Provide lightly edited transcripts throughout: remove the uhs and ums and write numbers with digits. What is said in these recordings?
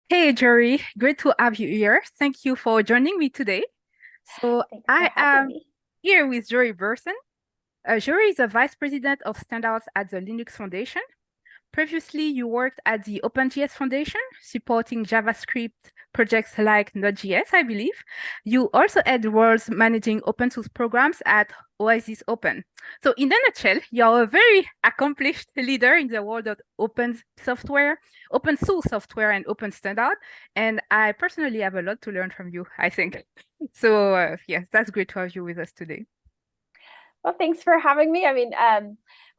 Hey, Jory, great to have you here. Thank you for joining me today. So Thanks for I having am me. here with Jory Burson. Jory is the Vice President of Standards at the Linux Foundation. Previously, you worked at the OpenJS Foundation, supporting JavaScript projects like Node.js, I believe. You also had roles managing open source programs at OASIS Open. So, in a nutshell, you're a very accomplished leader in the world of open source software, and open standard. And I personally have a lot to learn from you, I think. So, yes, that's great to have you with us today. Well, thanks for having me.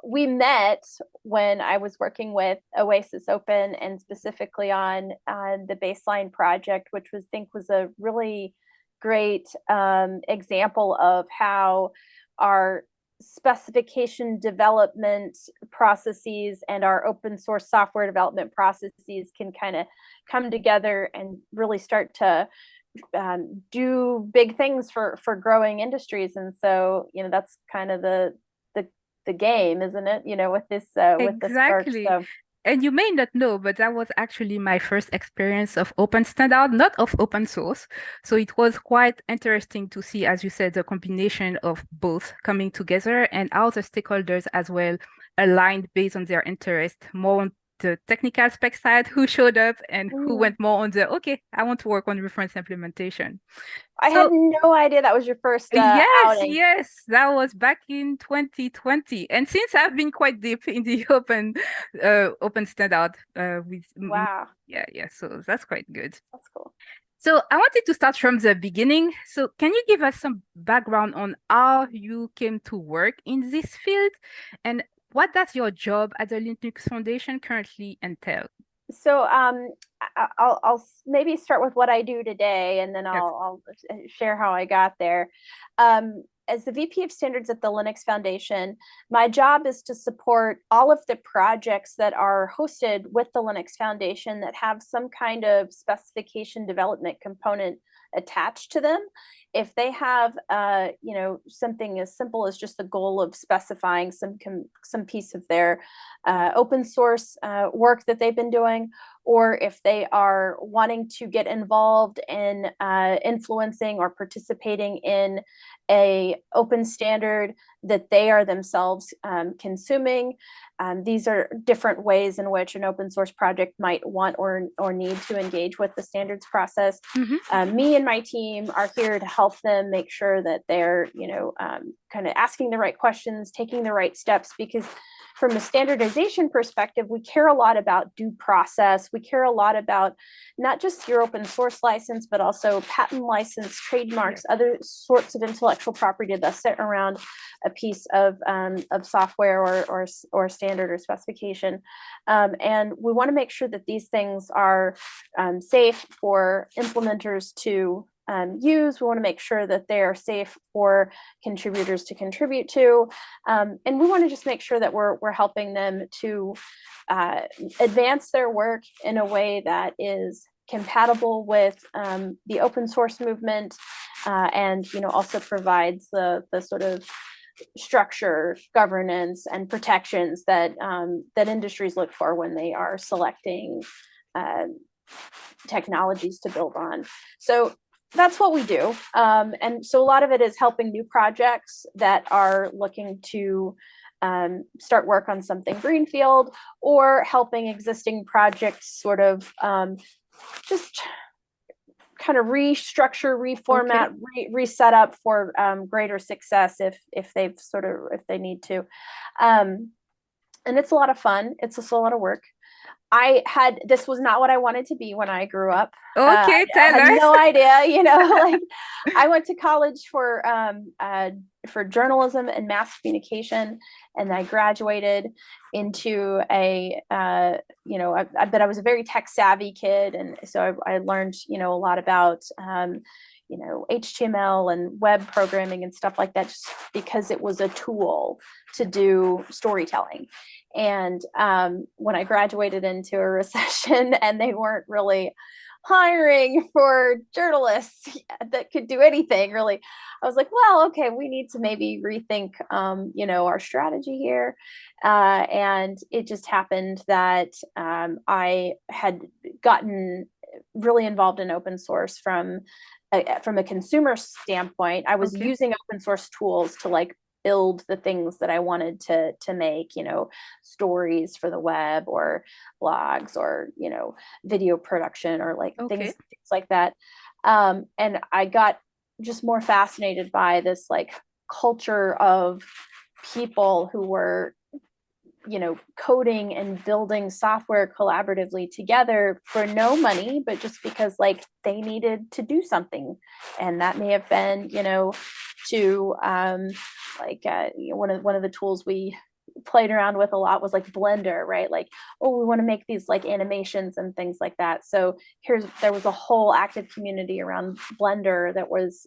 We met when I was working with OASIS Open and specifically on the baseline project, which was think was a really great example of how our specification development processes and our open source software development processes can kind of come together and really start to do big things for growing industries. And so, that's kind of the the game, isn't it? With this work. Exactly. So And you may not know, but that was actually my first experience of open standard, not of open source. So it was quite interesting to see, as you said, the combination of both coming together and how the stakeholders as well aligned based on their interest, more on the technical spec side, who showed up and who mm, went more on the, okay, I want to work on reference implementation. I had So no idea that was your first yes, outing. yes, that was back in 2020. And since I've been quite deep in the open standard Wow, yeah, yeah, so that's quite good. that's cool. So I wanted to start from the beginning. So can you give us some background on how you came to work in this field and what does your job at the Linux Foundation currently entail? So I'll maybe start with what I do today, and then Yes. I'll share how I got there. As the VP of Standards at the Linux Foundation, my job is to support all of the projects that are hosted with the Linux Foundation that have some kind of specification development component attached to them. If they have, something as simple as just the goal of specifying some piece of their open source work that they've been doing, or if they are wanting to get involved in influencing or participating in a open standard that they are themselves consuming. These are different ways in which an open source project might want or need to engage with the standards process. Hmm. Me and my team are here to help them make sure that they're, kind of asking the right questions, taking the right steps, because from a standardization perspective, we care a lot about due process. We care a lot about not just your open source license, but also patent license, Yes. trademarks, other sorts of intellectual property that sit around a piece of software or standard or specification. And we want to make sure that these things are safe for implementers to use. We want to make sure that they are safe for contributors to contribute to. And we want to just make sure that we're helping them to advance their work in a way that is compatible with the open source movement, and also provides the sort of structure, governance, and protections that industries look for when they are selecting uh, technologies to build on. So that's what we do. And so a lot of it is helping new projects that are looking to start work on something greenfield, or helping existing projects sort of just kind of restructure, Okay. reformat, reset up for greater success if they need to. Um, and it's a lot of fun. It's also a lot of work. This was not what I wanted to be when I grew up. Okay, I tell had us. no idea, like I went to college for journalism and mass communication, and I graduated into but I was a very tech savvy kid, and so I learned, a lot about HTML and web programming and stuff like that, just because it was a tool to do storytelling. And when I graduated into a recession and they weren't really hiring for journalists that could do anything really, I was like, well, okay, we need to maybe rethink, our strategy here. And it just happened that I had gotten really involved in open source from a consumer standpoint. I was using open source tools to like build the things that I wanted to make, you know, stories for the web or blogs or, you know, video production or like things like that. And I got just more fascinated by this like culture of people who were, you know, coding and building software collaboratively together for no money, but just because like they needed to do something. And that may have been, you know, to you know, one of the tools we played around with a lot was like Blender, right? Like, oh, we want to make these like animations and things like that. So there was a whole active community around Blender that was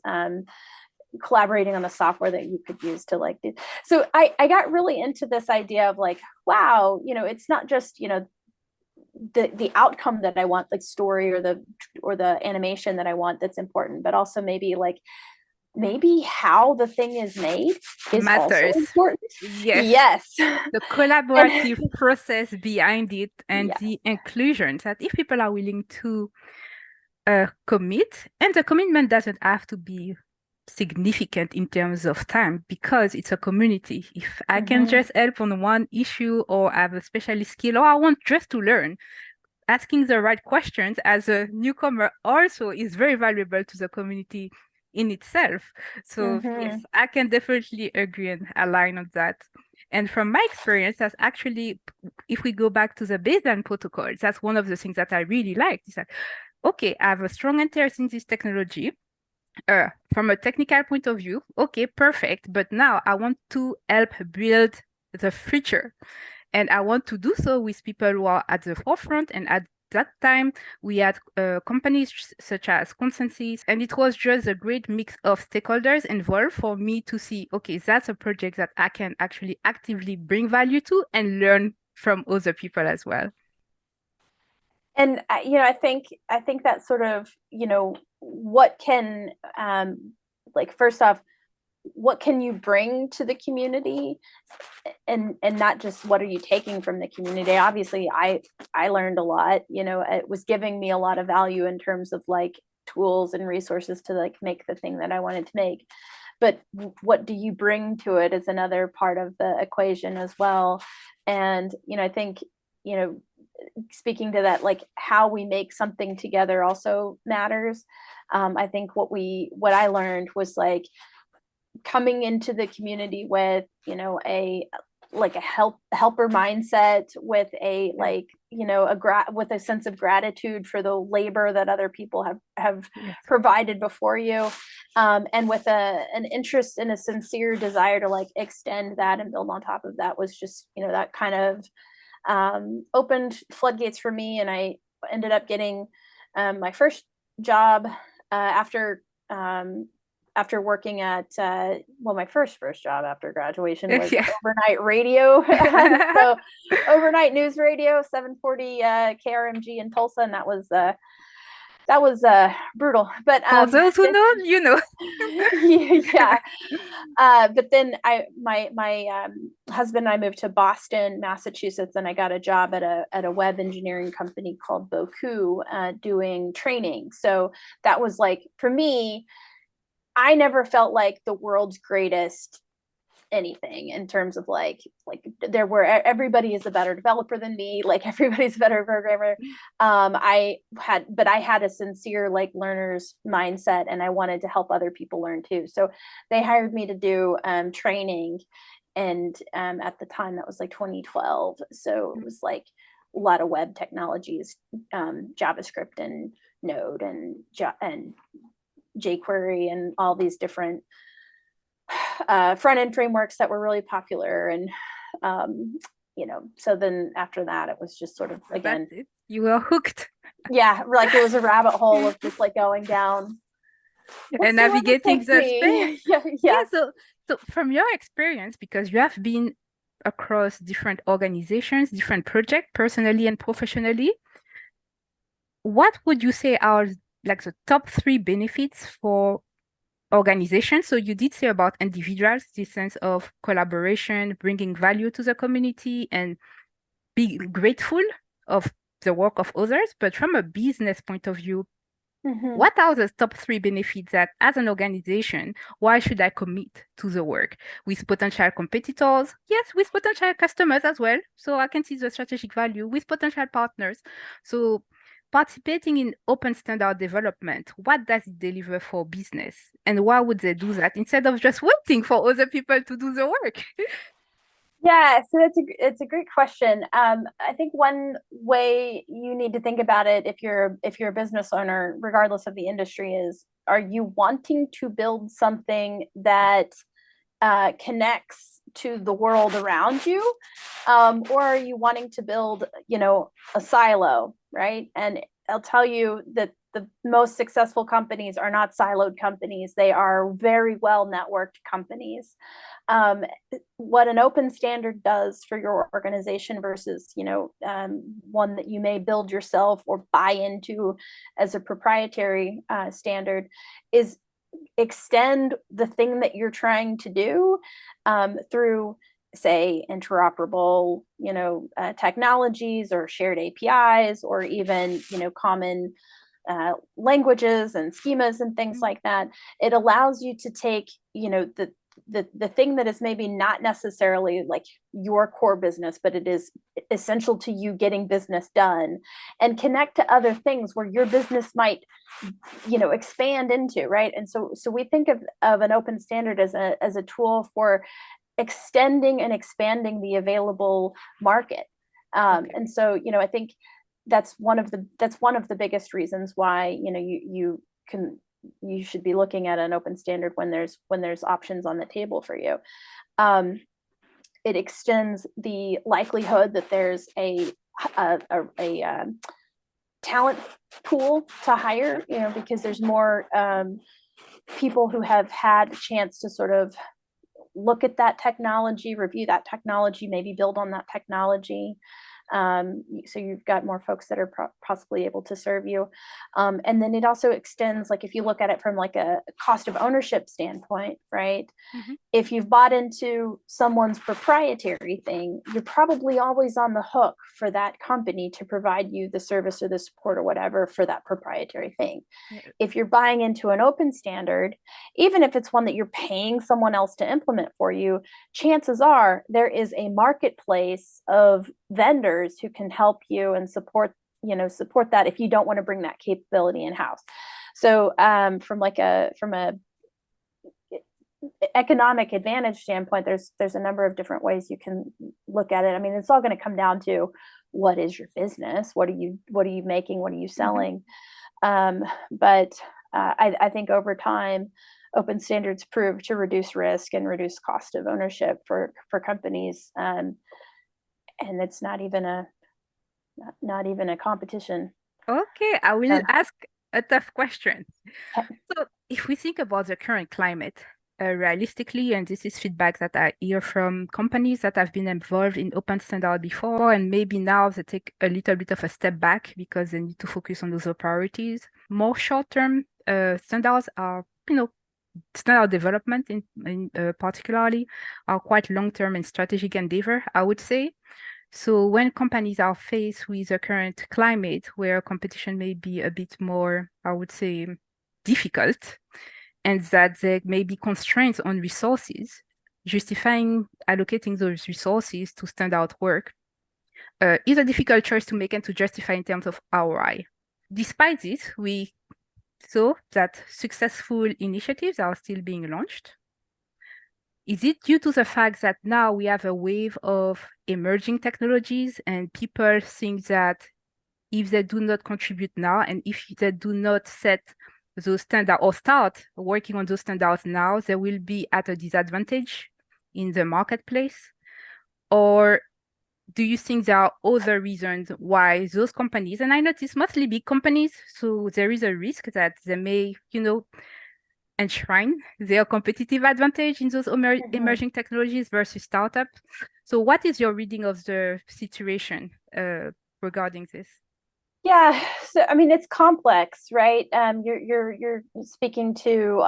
collaborating on the software that you could use to like do. So I got really into this idea of like, wow, you know, it's not just, you know, the outcome that I want, like story or the animation that I want that's important, but also maybe how the thing is made is matters. also important. Yes. The collaborative process behind it and the inclusion, that if people are willing to commit, and the commitment doesn't have to be significant in terms of time because it's a community. If I can just help on one issue or have a specialist skill or I want just to learn, asking the right questions as a newcomer also is very valuable to the community in itself. So yes, I can definitely agree and align on that. And from my experience, that's actually, if we go back to the baseline protocols, that's one of the things that I really liked. Is that, okay, I have a strong interest in this technology. From a technical point of view, okay, perfect. But now I want to help build the future. And I want to do so with people who are at the forefront. And at that time, we had companies such as Consensus. And it was just a great mix of stakeholders involved for me to see, okay, that's a project that I can actually actively bring value to and learn from other people as well. And you know, I think that sort of, you know, what can like first off, what can you bring to the community, and not just what are you taking from the community. Obviously I learned a lot, you know, it was giving me a lot of value in terms of like tools and resources to like make the thing that I wanted to make, but what do you bring to it is another part of the equation as well. And you know, I think, you know, speaking to that, like how we make something together also matters. I think what I learned was like coming into the community with, you know, a helper mindset, with a like, you know, with a sense of gratitude for the labor that other people have provided before you, and with an interest and a sincere desire to like extend that and build on top of that, was just, you know, that kind of opened floodgates for me. And I ended up getting my first job after working at my first job after graduation was overnight radio. So overnight news radio, 740 KRMG in Tulsa, and that was brutal. But for those who know, you know. Yeah. But then my husband and I moved to Boston, Massachusetts, and I got a job at a web engineering company called Boku, doing training. So that was like, for me, I never felt like the world's greatest anything in terms of like everybody is a better developer than me, like everybody's a better programmer. I had a sincere like learner's mindset, and I wanted to help other people learn too. So they hired me to do training, and at the time that was like 2012. So it was like a lot of web technologies, JavaScript and Node and jQuery and all these different front-end frameworks that were really popular. And you know, so then after that it was just sort of, again, you were hooked. Yeah, like it was a rabbit hole of just like going down and navigating the space. Yeah. So from your experience, because you have been across different organizations, different projects, personally and professionally, what would you say are like the top 3 benefits for organizations? So you did say about individuals, this sense of collaboration, bringing value to the community, and be grateful of the work of others, but from a business point of view, Mhm. what are the top three benefits that as an organization, why should I commit to the work with potential competitors? Yes, with potential customers as well. So I can see the strategic value with potential partners. So participating in open standard development, what does it deliver for business? And why would they do that instead of just waiting for other people to do the work? Yeah, so it's a great question. I think one way you need to think about it if you're a business owner, regardless of the industry, is are you wanting to build something that connects to the world around you, or are you wanting to build, a silo, right? And I'll tell you that the most successful companies are not siloed companies. They are very well networked companies. Um, what an open standard does for your organization versus, one that you may build yourself or buy into as a proprietary standard is extend the thing that you're trying to do through, say, interoperable, technologies or shared APIs, or even, common languages and schemas and things like that. It allows you to take, the thing that is maybe not necessarily like your core business, but it is essential to you getting business done, and connect to other things where your business might, expand into, right? And so we think of an open standard as a tool for extending and expanding the available market. And so, I think that's one of the biggest reasons why, you should be looking at an open standard when there's options on the table for you. It extends the likelihood that there's a talent pool to hire, because there's more people who have had a chance to sort of look at that technology, review that technology, maybe build on that technology. So you've got more folks that are possibly able to serve you. And then it also extends, like if you look at it from like a cost of ownership standpoint, right? Mhm. If you've bought into someone's proprietary thing, you're probably always on the hook for that company to provide you the service or the support or whatever for that proprietary thing. Yeah. If you're buying into an open standard, even if it's one that you're paying someone else to implement for you, chances are there is a marketplace of vendors who can help you and support that if you don't want to bring that capability in house. So from a economic advantage standpoint, there's a number of different ways you can look at it. I mean, it's all going to come down to what is your business, what are you making, what are you selling. But I think over time, open standards prove to reduce risk and reduce cost of ownership for companies, and it's not even a competition. Okay, I will Um, ask a tough question. So, if we think about the current climate, realistically, and this is feedback that I hear from companies that have been involved in open standard before, and maybe now they take a little bit of a step back because they need to focus on those priorities. More short-term standards are, standard development in particularly are quite long-term and strategic endeavor, I would say. So when companies are faced with the current climate where competition may be a bit more, I would say, difficult, and that there may be constraints on resources, justifying allocating those resources to standout work is a difficult choice to make and to justify in terms of ROI. Despite this, we saw that successful initiatives are still being launched. Is it due to the fact that now we have a wave of emerging technologies and people think that if they do not contribute now and if they do not set those standards or start working on those standards now, they will be at a disadvantage in the marketplace? Or do you think there are other reasons why those companies, and I notice mostly big companies, so there is a risk that they may, enshrine their competitive advantage in those Mhm. emerging technologies versus startups. So what is your reading of the situation regarding this? Yeah, so I mean it's complex, right? You're speaking to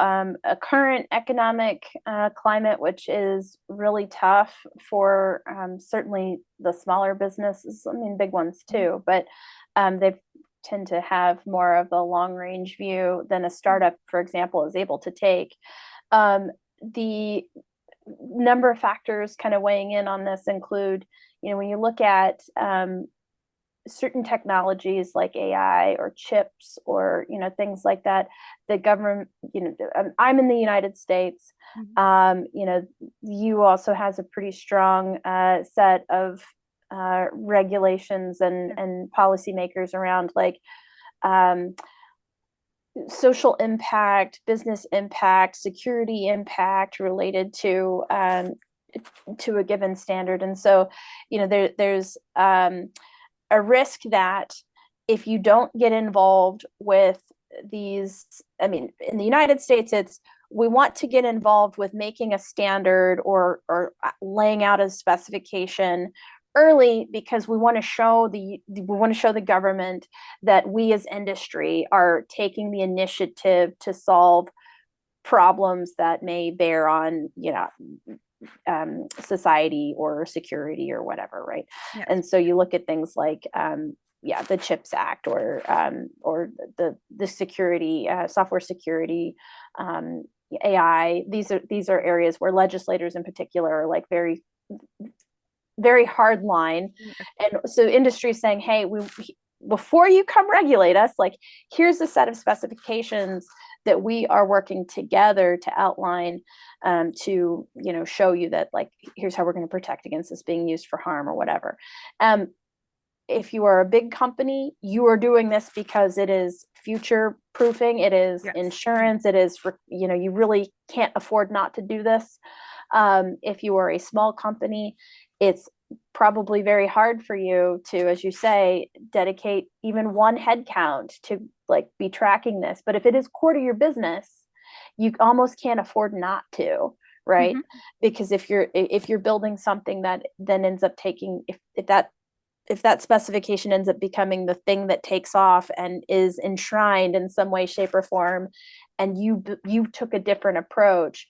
a current economic climate, which is really tough for certainly the smaller businesses. I mean, big ones too, but They tend to have more of a long range view than a startup, for example, is able to take. The number of factors kind of weighing in on this include, when you look at certain technologies like AI or chips or things like that, the government, I'm in the United States. You also has a pretty strong set of regulations and policymakers around like social impact, business impact, security impact related to a given standard. And so, there's a risk that if you don't get involved with these, in the United States, we want to get involved with making a standard or laying out a specification early because we want to show the government that we as industry are taking the initiative to solve problems that may bear on society or security or whatever, right? Yes. And so you look at things like the CHIPS Act or the security, software security, AI. These are areas where legislators in particular are like very, very hard line. And so industry is saying, hey, before you come regulate us, like here's a set of specifications that we are working together to outline, to show you that like here's how we're going to protect against this being used for harm or whatever. If you are a big company, you are doing this because it is future proofing, it is insurance, it is you really can't afford not to do this. If you are a small company, it's probably very hard for you to, as you say, dedicate even one headcount to like be tracking this. But if it is core to your business, you almost can't afford not to, right? Because if you're building something that then ends up taking, if that specification ends up becoming the thing that takes off and is enshrined in some way, shape, or form, and you took a different approach,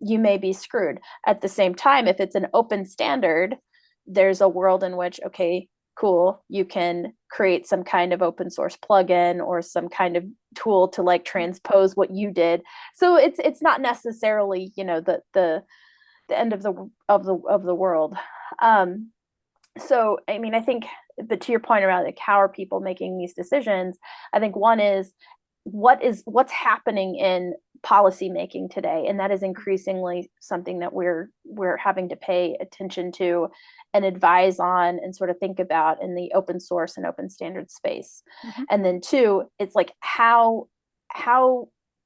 you may be screwed. At the same time, if it's an open standard, there's a world in which, okay, cool, you can create some kind of open source plugin or some kind of tool to like transpose what you did. So it's not necessarily, the end of the world. So I think, but to your point around like how are people making these decisions, I think one is what's happening in policy making today, and that is increasingly something that we're having to pay attention to and advise on and sort of think about in the open source and open standard space. And then two, it's like how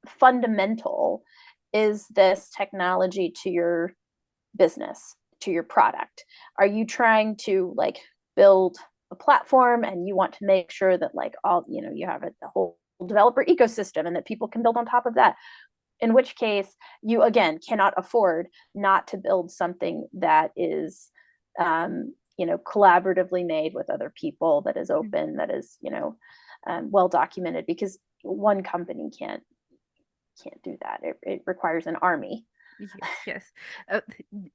fundamental is this technology to your business, to your product? Are you trying to like build a platform and you want to make sure that like all you have a whole developer ecosystem and that people can build on top of that, in which case you again cannot afford not to build something that is collaboratively made with other people, that is open, that is well documented, because one company can't do that. It requires an army. Yes.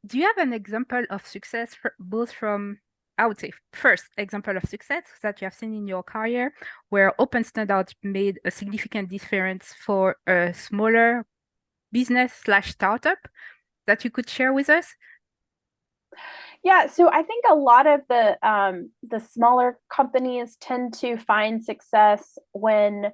Do you have an example of success both from, I would say, first example of success that you have seen in your career where open standards made a significant difference for a smaller business/startup that you could share with us? Yeah, so I think a lot of the smaller companies tend to find success when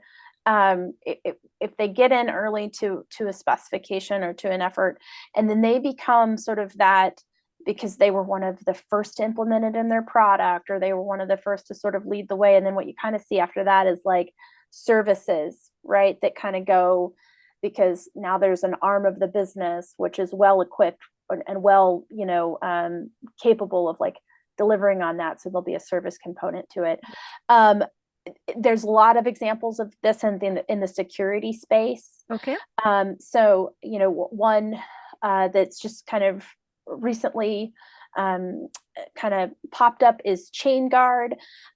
if they get in early to a specification or to an effort, and then they become sort of that because they were one of the first to implement it in their product, or they were one of the first to sort of lead the way. And then what you kind of see after that is like services, right, that kind of go, because now there's an arm of the business which is well equipped and well capable of like delivering on that, so there'll be a service component to it. There's a lot of examples of this in the security space. Okay. So one that's just kind of recently kind of popped up is ChainGuard.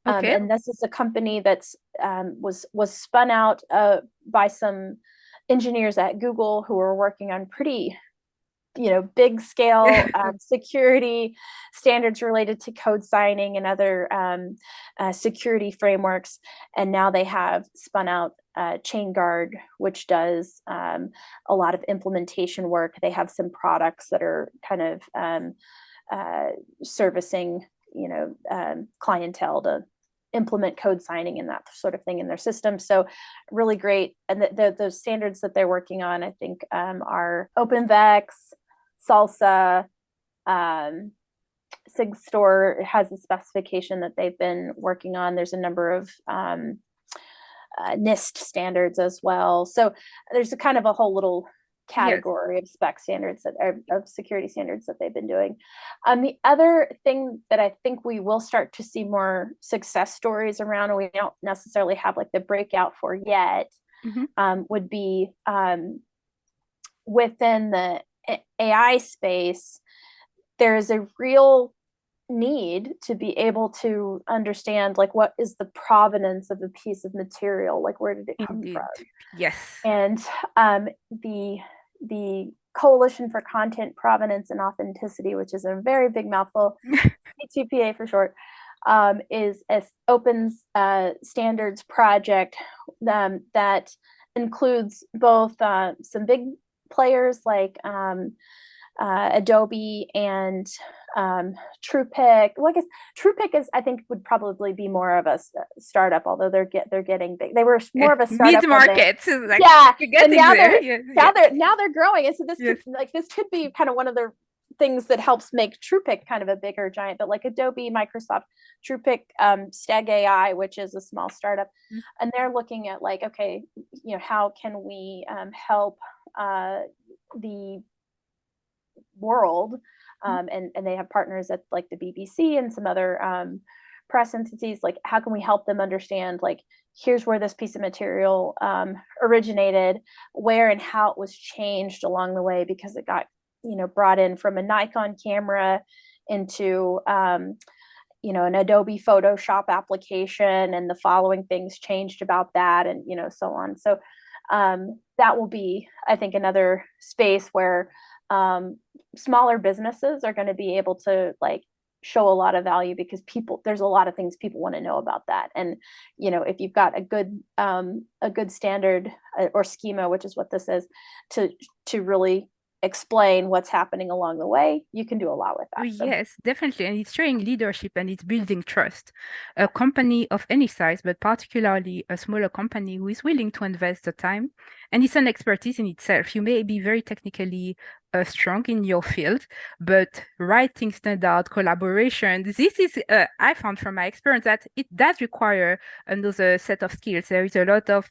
Okay. And this is a company that's was spun out by some engineers at Google who were working on pretty big scale security standards related to code signing and other security frameworks. And now they have spun out ChainGuard, which does a lot of implementation work. They have some products that are kind of servicing, clientele to implement code signing and that sort of thing in their system. So really great. And those standards that they're working on, I think, are OpenVex, Salsa, SigStore has a specification that they've been working on. There's a number of NIST standards as well. So there's a kind of a whole little category of spec standards that are of security standards that they've been doing. The other thing that I think we will start to see more success stories around, and we don't necessarily have like the breakout for yet, would be within the AI space. There is a real need to be able to understand like what is the provenance of a piece of material, like where did it come from? Yes. And the Coalition for Content Provenance and Authenticity, which is a very big mouthful, C2PA for short, is an open standards project that includes both some big players like Adobe and TruePic. Well, I guess TruePic is, I think, would probably be more of a startup, although they're getting big. They were more of a startup mid-market. Like, and now they're growing. And so this could be kind of one of the things that helps make TruePic kind of a bigger giant. But like Adobe, Microsoft, TruePic, Stag AI, which is a small startup, and they're looking at like, okay, how can we help the world, and they have partners at like the BBC and some other press entities. Like, how can we help them understand, like, here's where this piece of material originated, where and how it was changed along the way, because it got brought in from a Nikon camera into an Adobe Photoshop application, and the following things changed about that, and so on. So that will be, I think, another space where smaller businesses are going to be able to like show a lot of value, because there's a lot of things people want to know about that. And if you've got a good standard or schema, which is what this is, to really explain what's happening along the way, you can do a lot with that. So. Yes, definitely. And it's showing leadership and it's building trust. A company of any size, but particularly a smaller company who is willing to invest the time, and it's an expertise in itself. You may be very technically strong in your field, but writing standard, collaboration, this is, I found from my experience that it does require another set of skills. There is a lot of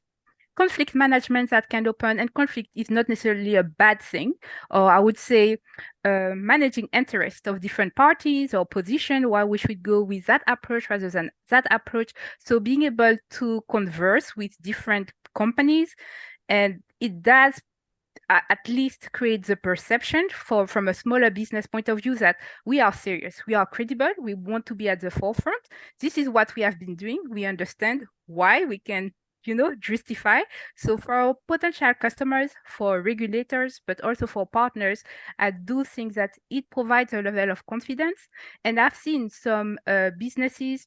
conflict management that can open, and conflict is not necessarily a bad thing, or I would say managing interest of different parties or position, why we should go with that approach rather than that approach. So being able to converse with different companies, and it does at least create the perception from a smaller business point of view that we are serious, we are credible, we want to be at the forefront. This is what we have been doing. We understand why we can justify. So for our potential customers, for regulators, but also for partners, I do think that it provides a level of confidence. And I've seen some businesses,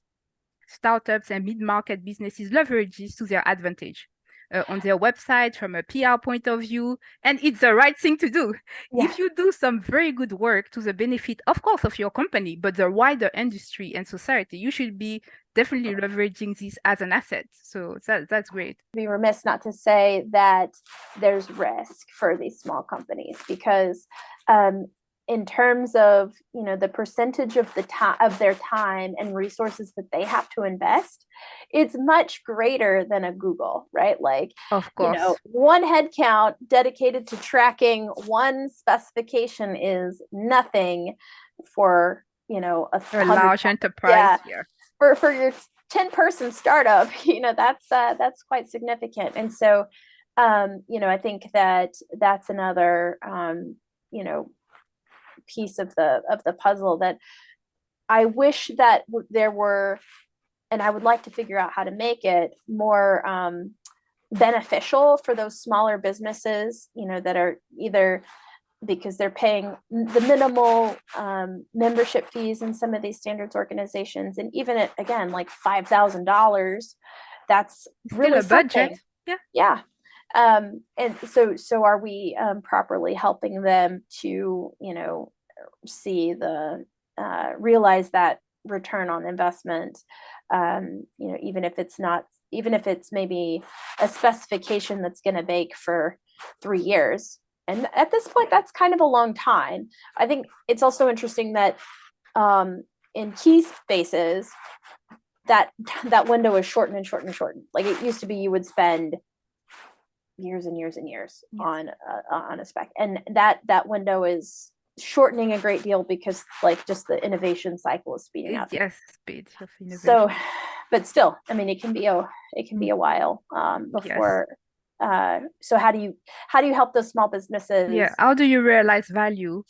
startups and mid-market businesses leverage this to their advantage on their website from a PR point of view. And it's the right thing to do. Yeah. If you do some very good work to the benefit, of course, of your company, but the wider industry and society, you should be definitely leveraging this as an asset. So that's great. Be remiss not to say that there's risk for these small companies, because in terms of the percentage of their time and resources that they have to invest, it's much greater than a Google, right? Like, of course, one headcount dedicated to tracking one specification is nothing for a large enterprise. Yeah. For your 10-person startup, that's quite significant. And so I think that's another piece of the puzzle that I wish that there were, and I would like to figure out how to make it more beneficial for those smaller businesses, that are either because they're paying the minimal membership fees in some of these standards organizations. And even at, again, like $5,000, that's Still really a budget. something. Yeah. Yeah. And so are we properly helping them to, see realize that return on investment, even if it's maybe a specification that's going to bake for 3 years. And at this point, that's kind of a long time. I think it's also interesting that in key spaces, that window is shortened and shortened and shortened. Like it used to be, you would spend years and years and years on a spec, and that window is shortening a great deal because like just the innovation cycle is speeding up. Yes, speed of innovation. So, but still, I mean, it can be a while before. So how do you help those small businesses? Yeah, how do you realize value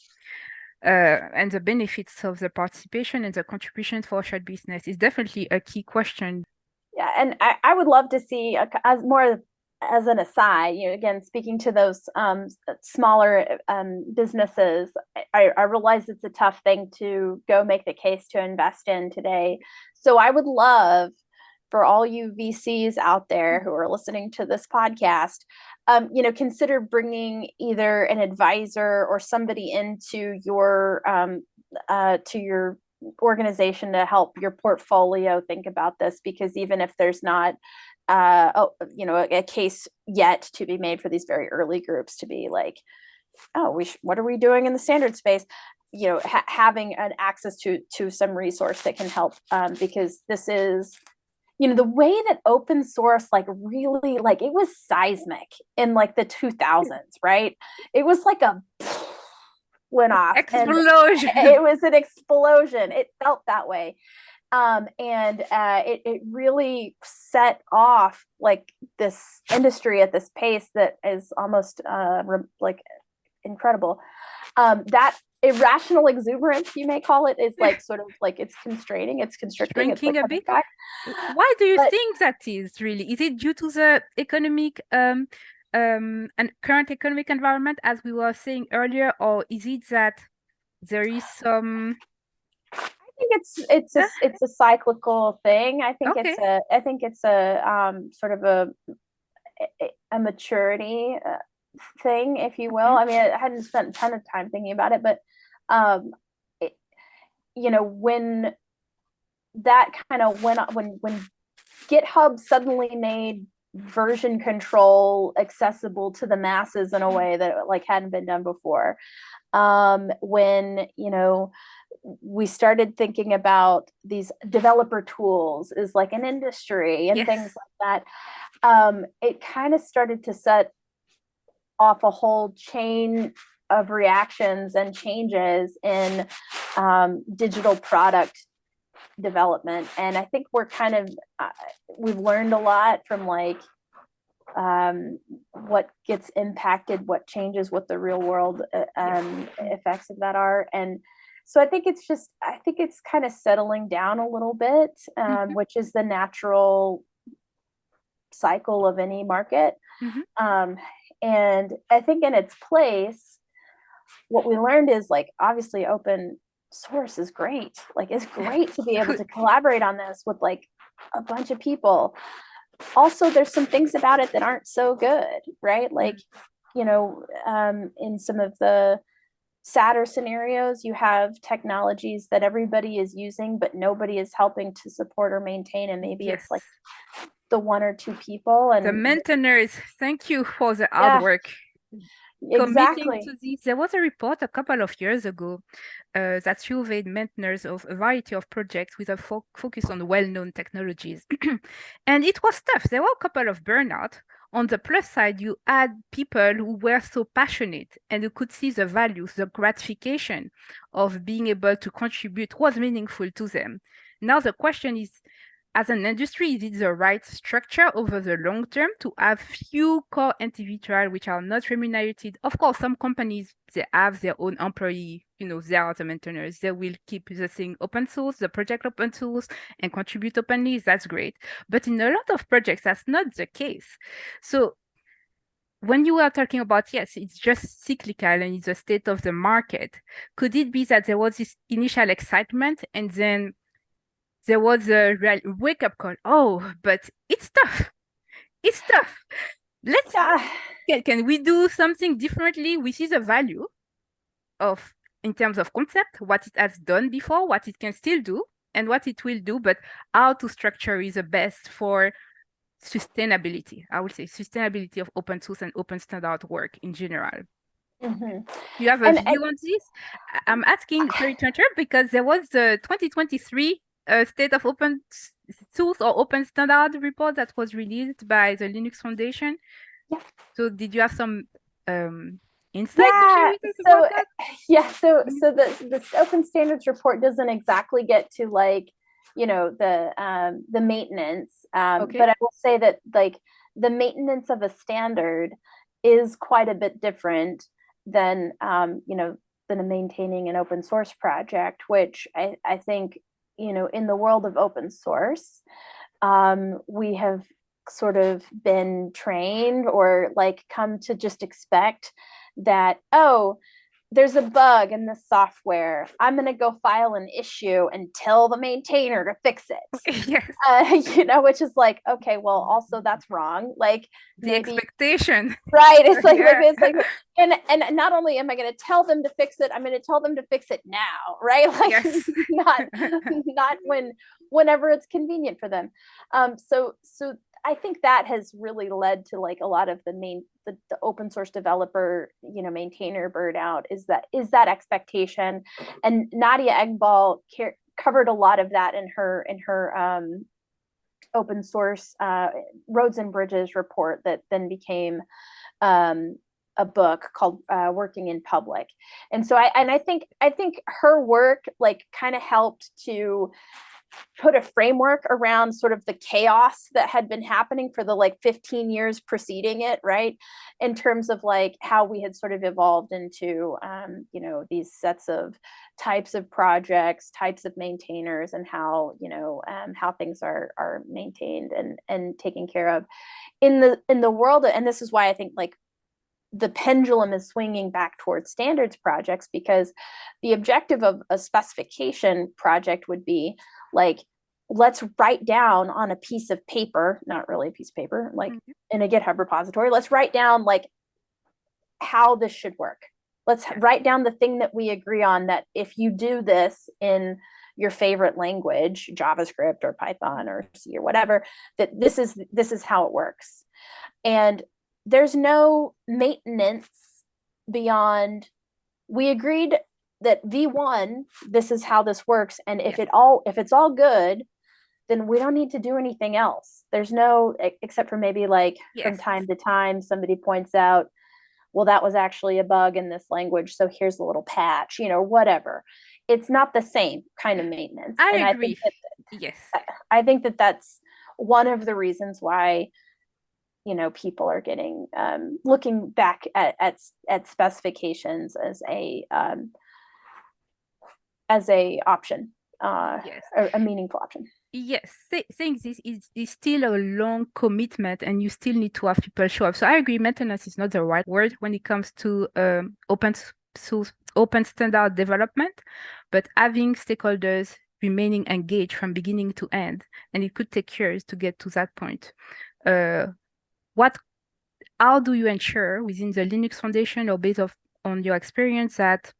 and the benefits of the participation and the contributions for shared business is definitely a key question. Yeah, and I would love to see as an aside, again, speaking to those smaller businesses, I realize it's a tough thing to go make the case to invest in today. So I would love for all you VCs out there who are listening to this podcast, consider bringing either an advisor or somebody into your organization to help your portfolio think about this, because even if there's not a case yet to be made for these very early groups to be like, what are we doing in the standard space? Having an access to some resource that can help, because this is, the way that open source really it was seismic in the 2000s, right? It was like a went off explosion. It was an explosion. It felt that way. It really set off this industry at this pace that is almost incredible. That irrational exuberance, you may call it, is sort of it's constraining, it's constricting, Shrinking it's a bit. back. Why do you think that is really? Is it due to the economic and current economic environment, as we were saying earlier, or is it that there is some? I think it's a cyclical thing. I think it's a sort of a maturity thing, if you will. I mean, I hadn't spent a ton of time thinking about it, but when that kind of went on, when GitHub suddenly made version control accessible to the masses in a way that hadn't been done before, when we started thinking about these developer tools as an industry and things like that, it kind of started to set off a whole chain of reactions and changes in digital product development. And I think we're kind of we've learned a lot from what gets impacted, what changes, what the real world effects of that are. And so I think it's kind of settling down a little bit, which is the natural cycle of any market. And I think in its place, what we learned is obviously open source is great. It's great to be able to collaborate on this with a bunch of people. Also, there's some things about it that aren't so good, right? In some of the sadder scenarios, you have technologies that everybody is using, but nobody is helping to support or maintain. And maybe it's the one or two people. And the maintainers, thank you for the hard work. Committing to this. There was a report a couple of years ago that surveyed maintainers of a variety of projects with a focus on well-known technologies. And it was tough. There were a couple of burnout. On the plus side, you had people who were so passionate and who could see the values, the gratification of being able to contribute was meaningful to them. Now the question is, as an industry, is it the right structure over the long term to have few core individuals which are not remunerated? Of course, some companies, they have their own employee, they are the maintainers. They will keep the thing open source, the project open source, and contribute openly. That's great. But in a lot of projects, that's not the case. So when you were talking about, yes, it's just cyclical and it's the state of the market, could it be that there was this initial excitement and then there was a real wake-up call? Oh, but it's tough. It's tough. Let's Yeah. can we do something differently? We see the value of in terms of concept, what it has done before, what it can still do, and what it will do, but how to structure is the best for sustainability. I would say sustainability of open source and open standard work in general. Mhm. Do you have a And view on this? I'm asking, sorry to interrupt, because there was the 2023 State of Open Source or Open Standard report that was released by the Linux Foundation. yeah. So did you have some insight to share Yeah, with us about so that? yeah, so Mhm. so the open standards report doesn't exactly get to like, the maintenance. Okay. But I will say that like the maintenance of a standard is quite a bit different than than a maintaining an open source project, which I think, in the world of open source, we have sort of been trained or like come to just expect that, oh, there's a bug in the software. I'm going to go file an issue and tell the maintainer to fix Okay. it. Yes. Which is like, okay, well, also that's wrong. Like The maybe, expectation. right. Yeah. It's like, and not only am I going to tell them to fix it, I'm going to tell them to fix it now, right? Like Yes. not whenever it's convenient for them. So I think that has really led to like a lot of the open source developer, maintainer burnout is that expectation. And Nadia Egbal covered a lot of that in her open source roads and bridges report that then became a book called Working in Public. And so I think her work like kind of helped to put a framework around sort of the chaos that had been happening for the like 15 years preceding it, right? In terms of like how we had sort of evolved into these sets of types of projects, types of maintainers, and how things are maintained and taken care of in the world. And this is why I think like the pendulum is swinging back towards standards projects, because the objective of a specification project would be like, let's write down on a piece of paper, not really a piece of paper, like Mhm. in a GitHub repository, let's write down like how this should work. Let's Yes. write down the thing that we agree on, that if you do this in your favorite language, JavaScript or Python or C or whatever, that this is how it works. And there's no maintenance beyond, we agreed that V1, this is how this works. And if Yes. it's all good, then we don't need to do anything else. There's no, except for maybe like from Yes. time to time, somebody points out, well, that was actually a bug in this language, so here's a little patch, whatever. It's not the same kind of maintenance. I And agree. Yes. I think that that's one of the reasons why people are getting looking back at specifications as a option, Yes. a meaningful option. Yes, saying this is still a long commitment and you still need to have people show up. So I agree, maintenance is not the right word when it comes to source, open standard development, but having stakeholders remaining engaged from beginning to end, and it could take years to get to that point. Uh, what, how do you ensure within the Linux Foundation or on your experience that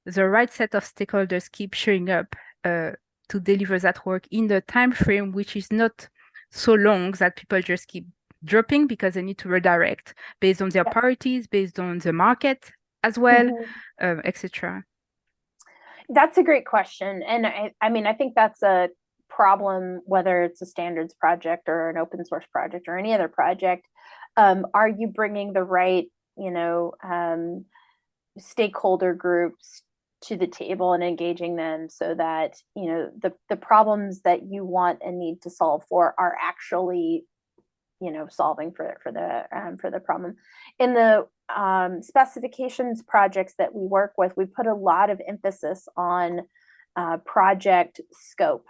the right set of stakeholders keep showing up to deliver that work in the time frame, which is not so long that people just keep dropping because they need to redirect based on their Yeah. priorities, based on the market as well, etc. That's a great question. And I mean, I think that's a problem, whether it's a standards project or an open source project or any other project. Are you bringing the right, stakeholder groups to the table and engaging them so that, the problems that you want and need to solve for are actually solving for the problem. In the specifications projects that we work with, we put a lot of emphasis on project scope.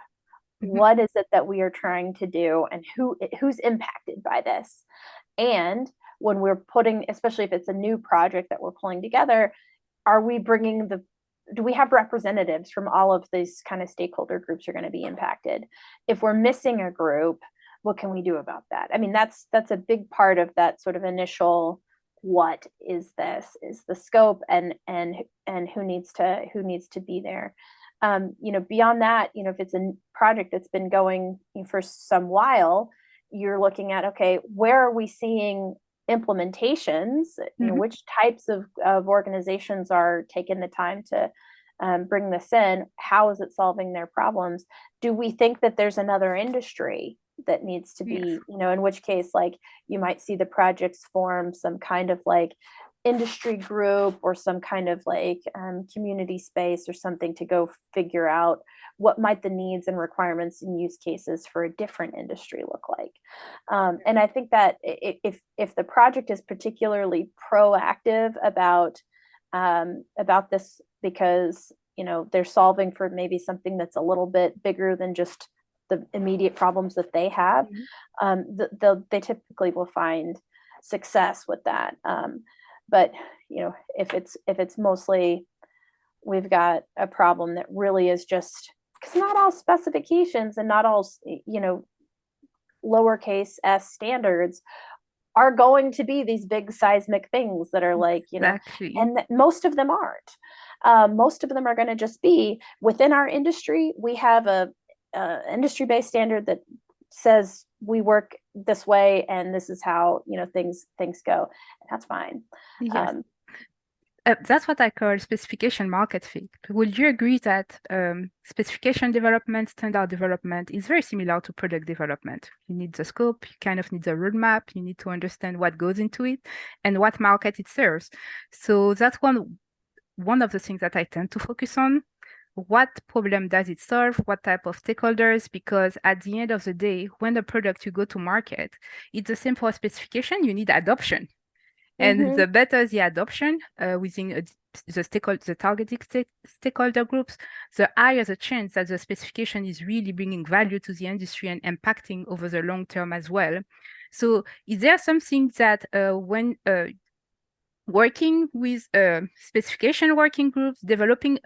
Mhm. What is it that we are trying to do, and who's impacted by this? And when we're putting, especially if it's a new project that we're pulling together, are we bringing do we have representatives from all of these kind of stakeholder groups are going to be impacted? If we're missing a group, what can we do about that? I mean, that's a big part of that sort of initial, what is this, is the scope, and who needs to be there. Beyond that, if it's a project that's been going for some while, you're looking at, okay, where are we seeing implementations? Which types of organizations are taking the time to bring this in? How is it solving their problems? Do we think that there's another industry that needs to be, in which case, like, you might see the projects form some kind of like industry group or some kind of like community space or something to go figure out what might the needs and requirements and use cases for a different industry look like. And I think that if the project is particularly proactive about this, because they're solving for maybe something that's a little bit bigger than just the immediate problems that they have, they typically will find success with that. But if it's mostly, we've got a problem that really is just, because not all specifications and not all lowercase s standards are going to be these big seismic things that are like, Exactly. and most of them aren't. Most of them are going to just be within our industry. We have a industry-based standard that says we work this way and this is how things go, and that's fine. Yes. That's what I call specification market fit. Would you agree that specification development, standard development is very similar to product development? You need the scope, you kind of need the roadmap, you need to understand what goes into it and what market it serves. So that's one of the things that I tend to focus on. What problem does it solve? What type of stakeholders? Because at the end of the day, when the product you go to market, it's the same for specification, you need adoption. And the better the adoption within the targeted stakeholder groups, the higher the chance that the specification is really bringing value to the industry and impacting over the long term as well. So is there something that when working with specification working groups, developing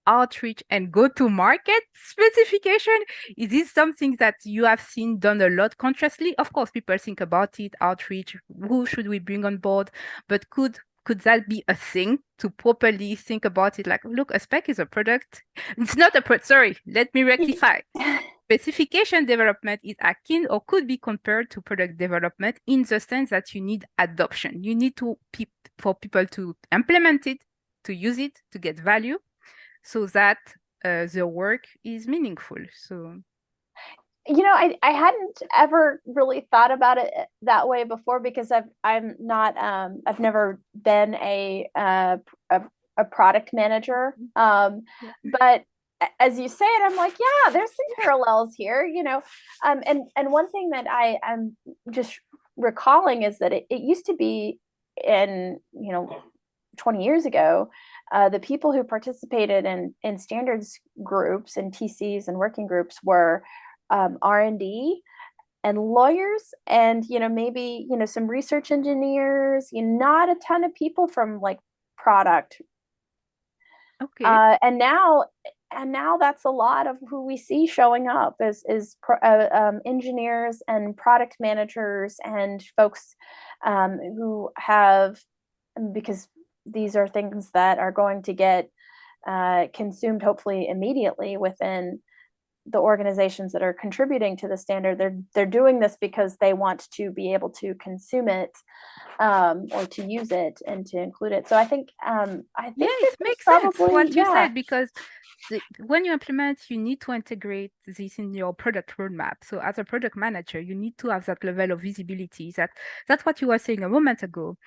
outreach and go-to-market specification, is this something that you have seen done a lot consciously? Of course, people think about it, outreach, who should we bring on board? But could that be a thing to properly think about it? Like, look, a spec is a product. It's not a product. Sorry, let me rectify. Specification development is akin or could be compared to product development in the sense that you need adoption. You need for people to implement it, to use it, to get value, so that the work is meaningful. So, I hadn't ever really thought about it that way before, because I've never been a product manager. But as you say it, I'm like, yeah, there's some parallels here, and one thing that I'm just recalling is that it used to be in 20 years ago, the people who participated in standards groups and TCs and working groups were R&D and lawyers and maybe some research engineers, not a ton of people from like product. Okay. And now that's a lot of who we see showing up is engineers and product managers and folks who have, because these are things that are going to get consumed hopefully immediately within the organizations that are contributing to the standard. They're doing this because they want to be able to consume it or to use it and to include it. So I think it makes sense what you said, because when you implement, you need to integrate this in your product roadmap. So as a product manager, you need to have that level of visibility. That's what you were saying a moment ago.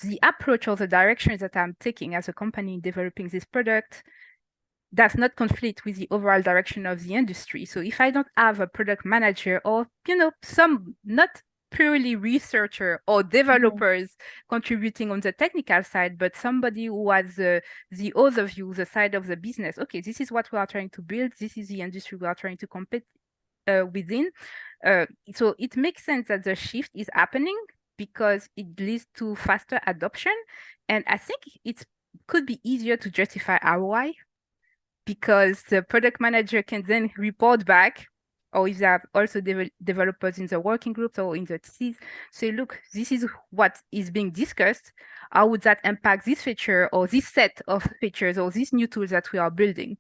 The approach or the direction that I'm taking as a company in developing this product does not conflict with the overall direction of the industry. So if I don't have a product manager or, some not purely researcher or developers contributing on the technical side, but somebody who has the other view, the side of the business. Okay, this is what we are trying to build. This is the industry we are trying to compete within. So it makes sense that the shift is happening. because it leads to faster adoption. And I think it could be easier to justify ROI because the product manager can then report back, or if they have also developers in the working groups or in the teams, say, look, this is what is being discussed. How would that impact this feature or this set of features or these new tools that we are building?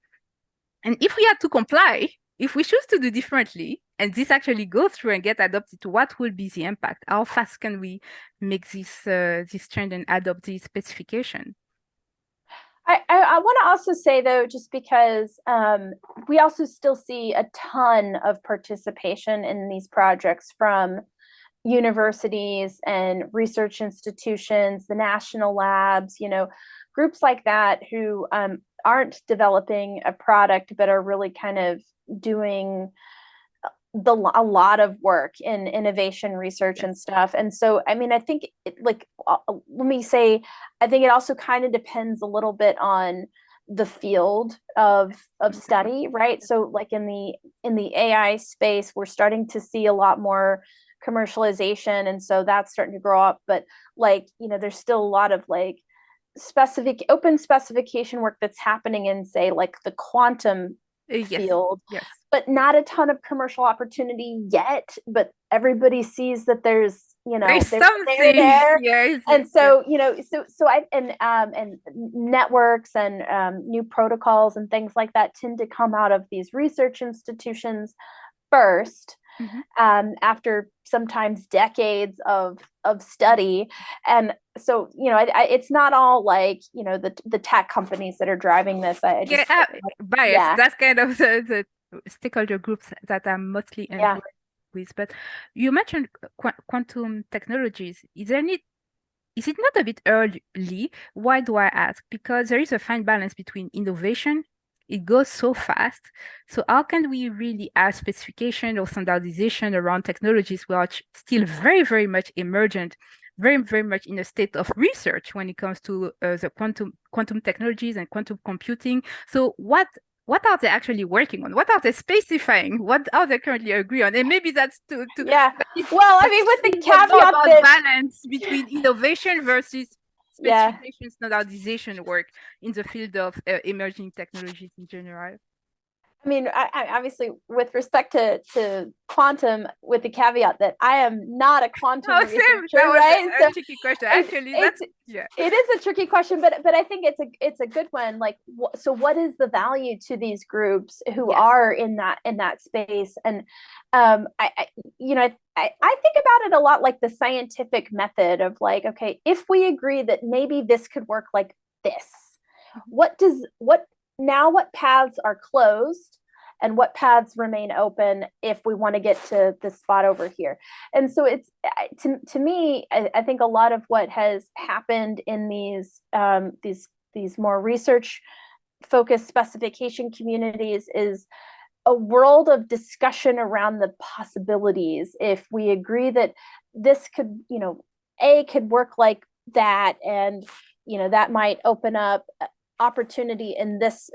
And if we had to comply, if we choose to do differently, and this actually goes through and get adopted, what will be the impact? How fast can we make this change and adopt this specification? I want to also say though, just because we also still see a ton of participation in these projects from universities and research institutions, the national labs, groups like that who aren't developing a product but are really kind of doing a lot of work in innovation research and stuff. And so, I mean, I think let me say, I think it also kind of depends a little bit on the field of study, right? So like in the AI space, we're starting to see a lot more commercialization. And so that's starting to grow up. But there's still a lot of open specification work that's happening in, say, like the quantum Yes. field, Yes. but not a ton of commercial opportunity yet. But everybody sees that there's There's they're something. there. Yes. And so and networks and new protocols and things like that tend to come out of these research institutions first, after sometimes decades of study. And so it's not all like the tech companies that are driving this. Bias. That's kind of the stakeholder groups that I'm mostly involved with. But you mentioned quantum technologies. Is it not a bit early? Why do I ask? Because there is a fine balance between innovation. It goes so fast. So how can we really add specification or standardization around technologies which are still very, very much emergent, very, very much in a state of research when it comes to the quantum technologies and quantum computing? So what are they actually working on? What are they specifying? What are they currently agree on? And maybe that's yeah. Well, I mean, with the caveat that balance between innovation versus specification standardization work in the field of emerging technologies in general. I mean, I obviously, with respect to quantum, with the caveat that I am not a quantum researcher, that was right? a tricky question. Actually, it is a tricky question, but I think it's a good one. Like, so what is the value to these groups who are in that space? And I think about it a lot like the scientific method of like, okay, if we agree that maybe this could work like this, what paths are closed and what paths remain open if we want to get to the spot over here? And so it's to me, I think a lot of what has happened in these more research focused specification communities is a world of discussion around the possibilities. If we agree that this could, A could work like that, and that might open up opportunity in this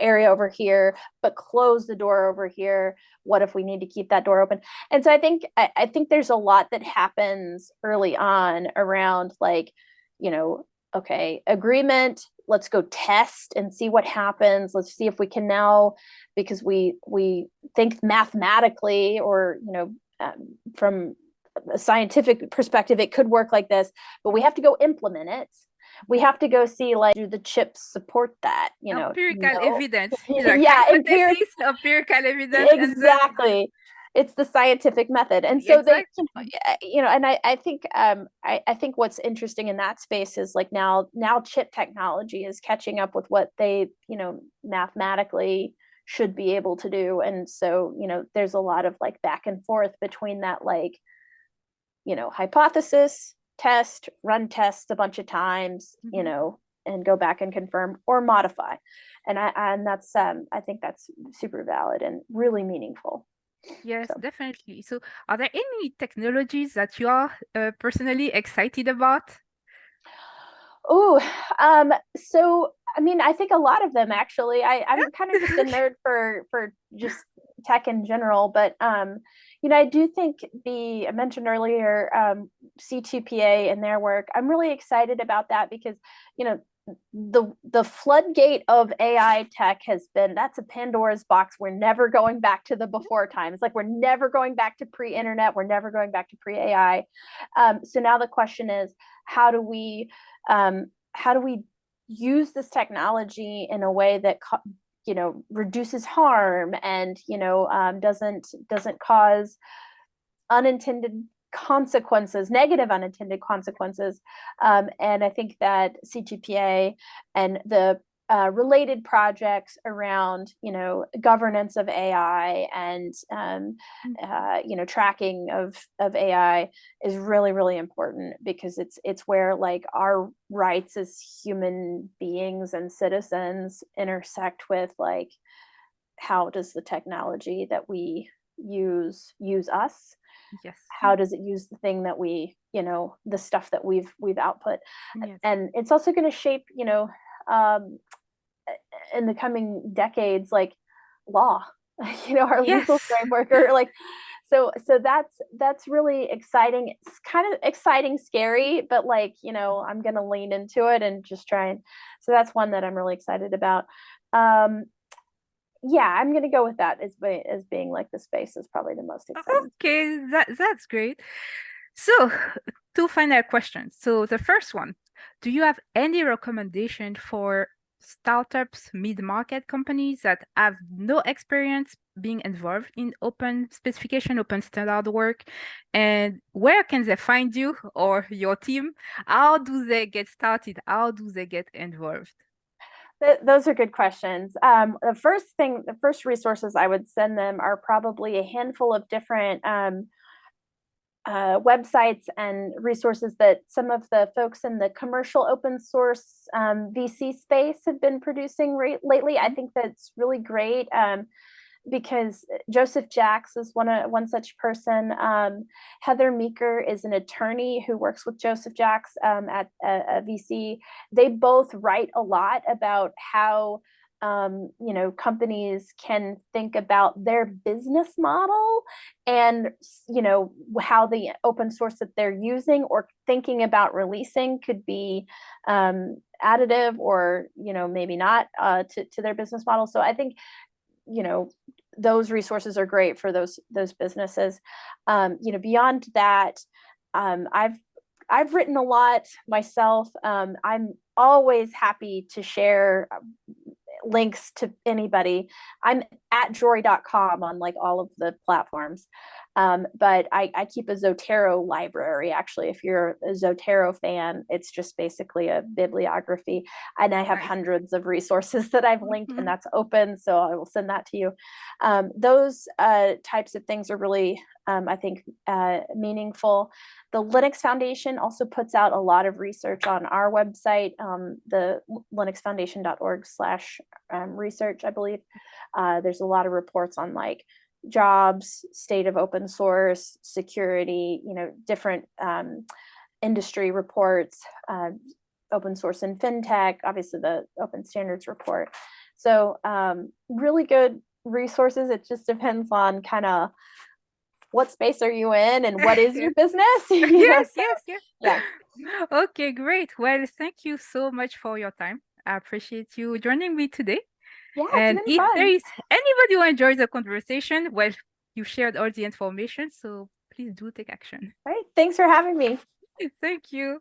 area over here, but close the door over here. What if we need to keep that door open? And so I think there's a lot that happens early on around like, okay, agreement, let's go test and see what happens. Let's see if we can now, because we think mathematically or from a scientific perspective it could work like this, but we have to go implement it. We have to go see, like, do the chips support that? Empirical evidence. Empirical evidence. Exactly. It's the scientific method. And so and I think I think what's interesting in that space is like now chip technology is catching up with what they, mathematically should be able to do. And so, there's a lot of like back and forth between that, like, hypothesis, test, run tests a bunch of times, and go back and confirm or modify. And that's I think that's super valid and really meaningful. Yes, definitely. So are there any technologies that you are personally excited about? So I mean, I think a lot of them actually. I'm kind of just a nerd for just tech in general, but I do think I mentioned earlier C2PA and their work. I'm really excited about that because, the floodgate of AI tech that's a Pandora's box. We're never going back to the before times. Like we're never going back to pre-internet. We're never going back to pre-AI. So now the question is, how do we use this technology in a way that reduces harm and doesn't cause unintended consequences, negative unintended consequences. And I think that C2PA and the related projects around, governance of AI and, tracking of AI is really, really important because it's where like our rights as human beings and citizens intersect with like, how does the technology that we use us? Yes. How does it use the thing that we, the stuff that we've output? Yes. And it's also going to shape, in the coming decades, like law, our legal framework, or like, so that's really exciting. It's kind of exciting, scary, but like, I'm going to lean into it and just try. And so that's one that I'm really excited about. Yeah, I'm gonna go with that as being like the space is probably the most exciting. Okay, that's great. So, two final questions. So the first one, do you have any recommendation for startups, mid-market companies that have no experience being involved in open specification, open standard work? And where can they find you or your team? How do they get started? How do they get involved? Those are good questions. The first resources I would send them are probably a handful of different websites and resources that some of the folks in the commercial open source VC space have been producing lately. I think that's really great. Because Joseph Jacks is one such person. Heather Meeker is an attorney who works with Joseph Jacks at a VC. They both write a lot about how companies can think about their business model and how the open source that they're using or thinking about releasing could be additive or maybe not to their business model. So I think those resources are great for those businesses. Beyond that, I've written a lot myself. I'm always happy to share links to anybody. I'm at jory.com on like all of the platforms. But I keep a Zotero library. Actually, if you're a Zotero fan, it's just basically a bibliography. And I have hundreds of resources that I've linked, and that's open. So I will send that to you. Those types of things are really, I think, meaningful. The Linux Foundation also puts out a lot of research on our website, the linuxfoundation.org/research, I believe. There's a lot of reports on like jobs, state of open source, security, different industry reports, open source and fintech, obviously the open standards report. So really good resources. It just depends on kind of what space are you in and what is your business? Yes. Yeah. Okay, great. Well, thank you so much for your time. I appreciate you joining me today. Yeah, And it's been if there fun. is anybody who enjoys the conversation, well, you shared all the information, so please do take action. All right. Thanks for having me. Thank you.